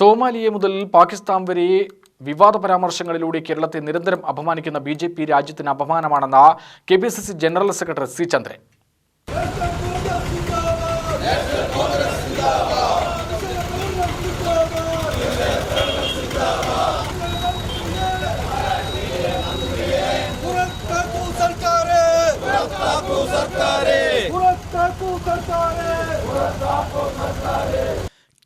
Somalia മുതൽ പാകിസ്ഥാൻ വരെ വിവാദ പരാമർശങ്ങളിലൂടെ കേരളത്തെ നിരന്തരം അപമാനിക്കുന്ന ബിജെപി രാജ്യത്തിന് അപമാനമാണെന്ന് കെപിസിസി ജനറൽ സെക്രട്ടറി സി ചന്ദ്രൻ.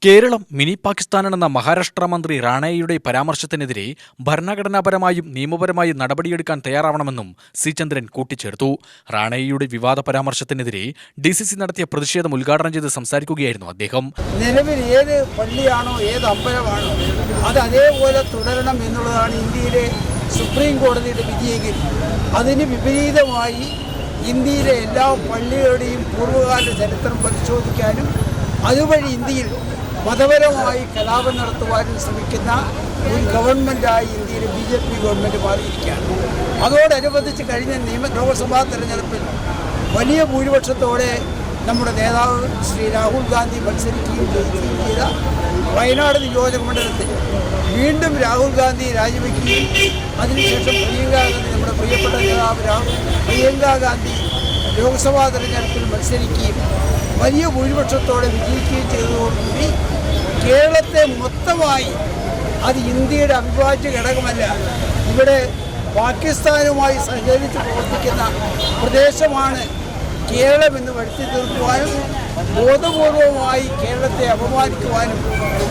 കേരളം മിനി പാകിസ്ഥാനാണെന്ന മഹാരാഷ്ട്ര മന്ത്രി റാണയുടെ പരാമർശത്തിനെതിരെ ഭരണഘടനാപരമായും നിയമപരമായും നടപടിയെടുക്കാൻ തയ്യാറാവണമെന്നും സി ചന്ദ്രൻ കൂട്ടിച്ചേർത്തു. റാണയുടെ വിവാദ പരാമർശത്തിനെതിരെ ഡിസിസി നടത്തിയ പ്രതിഷേധം ഉദ്ഘാടനം ചെയ്ത് സംസാരിക്കുകയായിരുന്നു അദ്ദേഹം. നിലവിൽ ഏത് പള്ളിയാണോ ഏത് അമ്പലമാണോ അത് അതേപോലെ തുടരണം എന്നുള്ളതാണ് ഇന്ത്യയിലെ സുപ്രീം കോടതിയുടെ വിധിയെങ്കിൽ അതിന് വിപരീതമായി ഇന്ത്യയിലെ എല്ലാ പള്ളികളുടെയും പൂർവ്വകാല ചരിത്രം പരിശോധിക്കാനും അതുവഴി ഇന്ത്യയിൽ മതപരമായി കലാപം നടത്തുവാനും ശ്രമിക്കുന്ന ഒരു ഗവൺമെൻറ്റായി ഇന്ത്യയിലെ BJP ഗവൺമെൻറ് മാറിയിരിക്കുകയാണ്. അതോടനുബന്ധിച്ച് കഴിഞ്ഞ ലോക്സഭാ തെരഞ്ഞെടുപ്പിൽ വലിയ ഭൂരിപക്ഷത്തോടെ നമ്മുടെ നേതാവ് ശ്രീ രാഹുൽ ഗാന്ധി മത്സരിക്കുകയും ജയിക്കുകയും ചെയ്ത വയനാട് നിയോജക മണ്ഡലത്തിൽ വീണ്ടും രാഹുൽ ഗാന്ധി രാജിവെക്കുകയും അതിനുശേഷം നമ്മുടെ പ്രിയപ്പെട്ട നേതാവ് പ്രിയങ്ക ഗാന്ധി ലോക്സഭാ തെരഞ്ഞെടുപ്പിൽ മത്സരിക്കുകയും വലിയ ഭൂരിപക്ഷത്തോടെ വിജയിക്കുകയും ചെയ്തതോടുകൂടി കേരളത്തെ മൊത്തമായി അത് ഇന്ത്യയുടെ അവിഭാജ്യ ഘടകമല്ല, ഇവിടെ പാകിസ്ഥാനുമായി സഹകരിച്ച് പ്രവർത്തിക്കുന്ന പ്രദേശമാണ് കേരളം എന്ന് വരുത്തി തീർക്കുവാനും ബോധപൂർവമായി കേരളത്തെ അപമാനിക്കുവാനും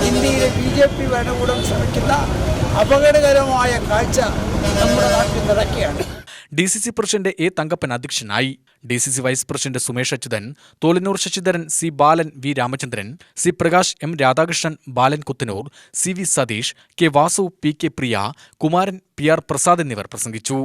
ഇന്ത്യയിലെ BJP ഭരണകൂടം ശ്രമിക്കുന്ന അപകടകരമായ കാഴ്ച നമ്മുടെ നാട്ടിൽ നടക്കുകയാണ്. ഡിസിസി പ്രസിഡന്റ് എ തങ്കപ്പൻ അധ്യക്ഷനായി. DCC vice president Sumesh Achuthan, Tholanur Sasidharan, C Balan, V Ramachandran, C Prakash, M Radhakrishnan, Balan Kuthanur, C V Satheesh, K Vasu, P K Priya, Kumaran, P R Prasad എന്നിവർ പ്രസംഗിച്ചു.